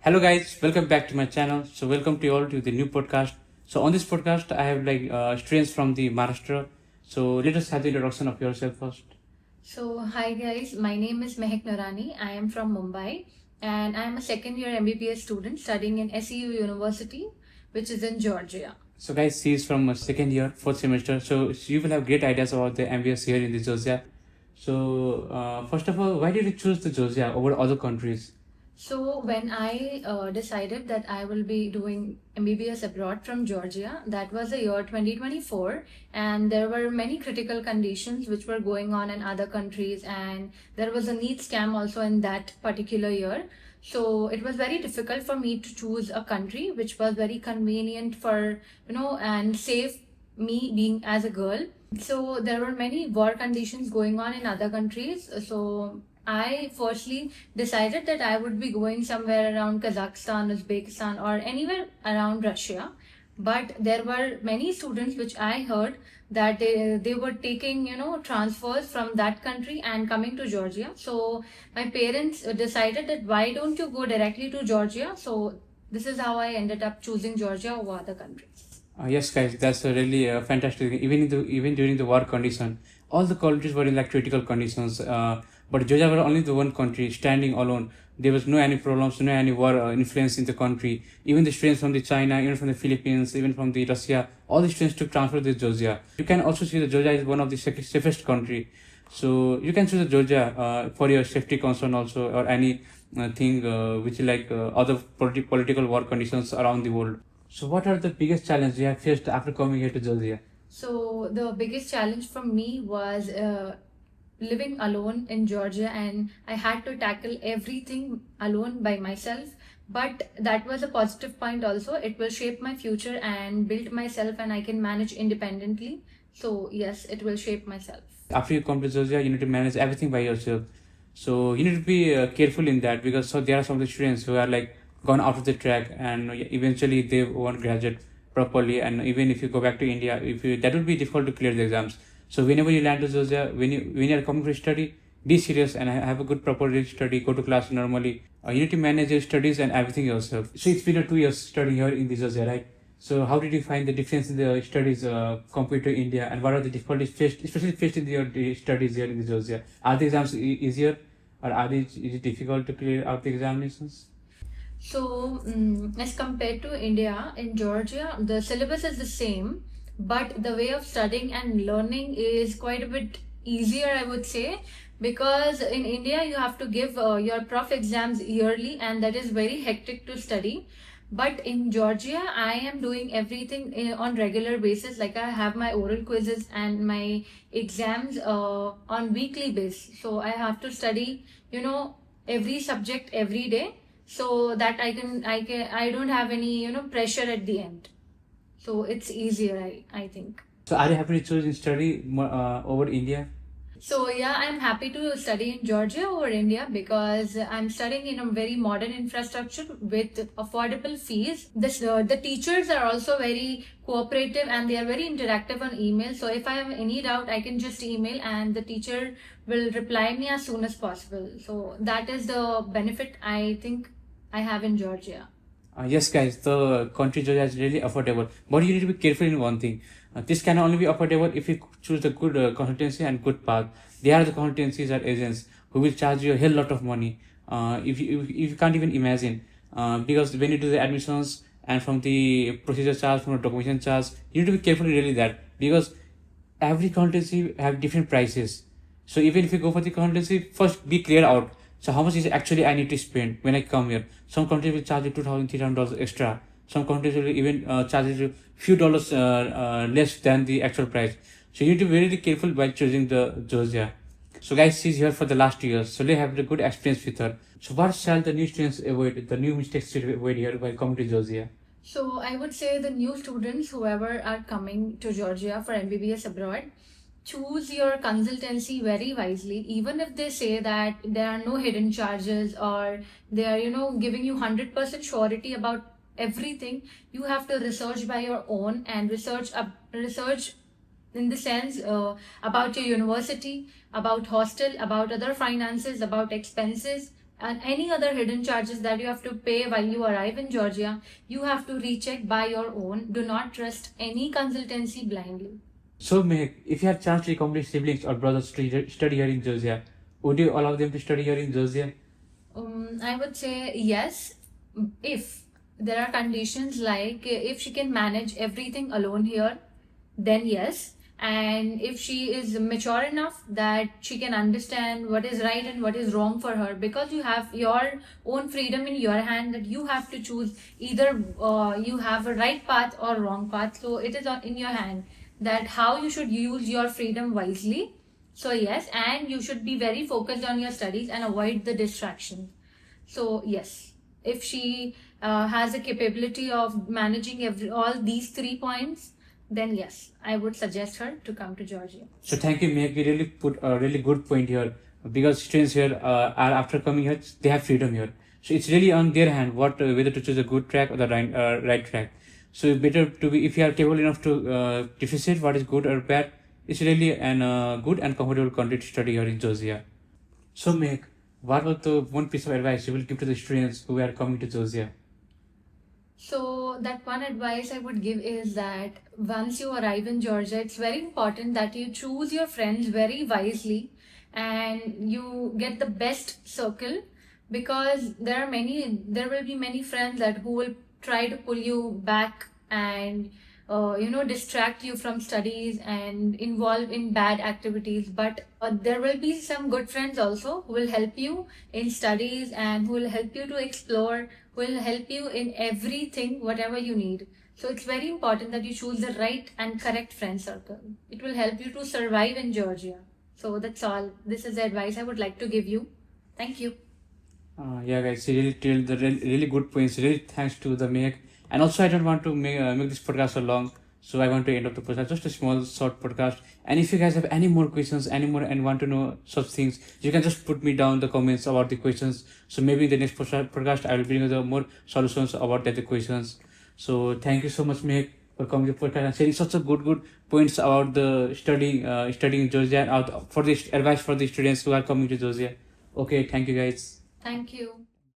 Hello guys, welcome back to my channel. So welcome to you all to the new podcast. So on this podcast, I have students from the Maharashtra. So let us have the introduction of yourself first. So, hi guys, my name is Mehak Nurani. I am from Mumbai and I am a second year MBBS student studying in SEU University, which is in Georgia. So guys, she is from second year, fourth semester. So you will have great ideas about the MBS here in the Georgia. So first of all, why did you choose the Georgia over other countries? So, when I decided that I will be doing MBBS abroad from Georgia, that was the year 2024, and there were many critical conditions which were going on in other countries, and there was a NEET scam also in that particular year. So, it was very difficult for me to choose a country which was very convenient for, and safe me being as a girl. So, there were many war conditions going on in other countries. So, I firstly decided that I would be going somewhere around Kazakhstan, Uzbekistan, or anywhere around Russia. But there were many students which I heard that they were taking, transfers from that country and coming to Georgia. So my parents decided that why don't you go directly to Georgia? So this is how I ended up choosing Georgia over other countries. Yes, guys, that's a really fantastic thing. Even during the war condition, all the countries were in like critical conditions. But Georgia were only the one country standing alone. There was no any problems, no any war influence in the country. Even the students from the China, even from the Philippines, even from the Russia, all the students took transfer to Georgia. You can also see that Georgia is one of the safest country. So you can choose Georgia for your safety concern also, or any thing which is like other political war conditions around the world. So what are the biggest challenges you have faced after coming here to Georgia? So the biggest challenge for me was living alone in Georgia, and I had to tackle everything alone by myself. But that was a positive point also. It will shape my future and build myself, and I can manage independently. So yes, it will shape myself. After you come to Georgia, you need to manage everything by yourself. So you need to be careful in that, because so there are some of the students who are like gone out of the track, and eventually they won't graduate properly. And even if you go back to India, if you, that would be difficult to clear the exams. So whenever you land to Georgia, when you are coming to study, be serious and have a good proper study. Go to class normally. You need to manage your studies and everything yourself. So it's been 2 years studying here in the Georgia, right? So how did you find the difference in the studies compared to India, and what are the difficulties faced, especially faced in your studies here in the Georgia? Are the exams easier, or is it difficult to clear out the examinations? So, as compared to India, in Georgia, the syllabus is the same, but the way of studying and learning is quite a bit easier, I would say, because in India, you have to give your prof exams yearly, and that is very hectic to study. But in Georgia, I am doing everything on regular basis. Like I have my oral quizzes and my exams on weekly basis. So I have to study, every subject every day, so that I don't have any pressure at the end. So it's easier, I think. So are you happy to choose study over India? So yeah, I'm happy to study in Georgia over India because I'm studying in a very modern infrastructure with affordable fees. The teachers are also very cooperative and they are very interactive on email. So if I have any doubt, I can just email and the teacher will reply me as soon as possible. So that is the benefit I think I have in Georgia. Yes, guys, the country Georgia is really affordable, but you need to be careful in one thing. This can only be affordable if you choose the good consultancy and good path. There are the consultancies or agents who will charge you a hell lot of money. If you can't even imagine, because when you do the admissions and from the procedure charge, from the documentation charge, you need to be careful really that, because every consultancy have different prices. So even if you go for the consultancy, first be clear out. So how much is actually I need to spend when I come here? Some countries will charge you $2,000, $300 extra. Some countries will even charge you few dollars less than the actual price. So you need to be really careful while choosing the Georgia. So guys, she's here for the last 2 years, so they have a good experience with her. So what shall the new students avoid? The new mistakes should avoid here while coming to Georgia. So I would say the new students, whoever are coming to Georgia for MBBS abroad, choose your consultancy very wisely. Even if they say that there are no hidden charges or they are, giving you 100% surety about everything, you have to research by your own and research in the sense about your university, about hostel, about other finances, about expenses, and any other hidden charges that you have to pay while you arrive in Georgia, you have to recheck by your own. Do not trust any consultancy blindly. So, Mehak, if you had chance to accompany siblings or brothers to study here in Georgia, would you allow them to study here in Georgia? I would say yes, if there are conditions like if she can manage everything alone here, then yes. And if she is mature enough that she can understand what is right and what is wrong for her, because you have your own freedom in your hand, that you have to choose either you have a right path or wrong path. So it is in your hand that how you should use your freedom wisely. So yes, and you should be very focused on your studies and avoid the distractions. So yes, if she has a capability of managing all these 3 points, then yes, I would suggest her to come to Georgia. So thank you, Mehak. You really put a really good point here, because students here are after coming here, they have freedom here. So it's really on their hand what whether to choose a good track or the right track. So better to be, if you are capable enough to differentiate what is good or bad, it's really an good and comfortable country to study here in Georgia. So Mehak, what was the one piece of advice you will give to the students who are coming to Georgia? So that one advice I would give is that once you arrive in Georgia, it's very important that you choose your friends very wisely and you get the best circle, because there will be many friends that who will try to pull you back and distract you from studies and involve in bad activities. But there will be some good friends also who will help you in studies and who will help you to explore, who will help you in everything whatever you need. So it's very important that you choose the right and correct friend circle. It will help you to survive in Georgia. So that's all. This is the advice I would like to give you. Thank you. Yeah, guys, you really tell the really good points. Really thanks to the Mehak. And also, I don't want to make this podcast so long, so I want to end up the podcast. Just a small, short podcast. And if you guys have any more questions, and want to know such things, you can just put me down the comments about the questions. So maybe in the next podcast, I will bring you the more solutions about the questions. So thank you so much, Mehak, for coming to the podcast and sharing such a good points about the studying in Georgia, and for the advice for the students who are coming to Georgia. Okay, thank you, guys. Thank you.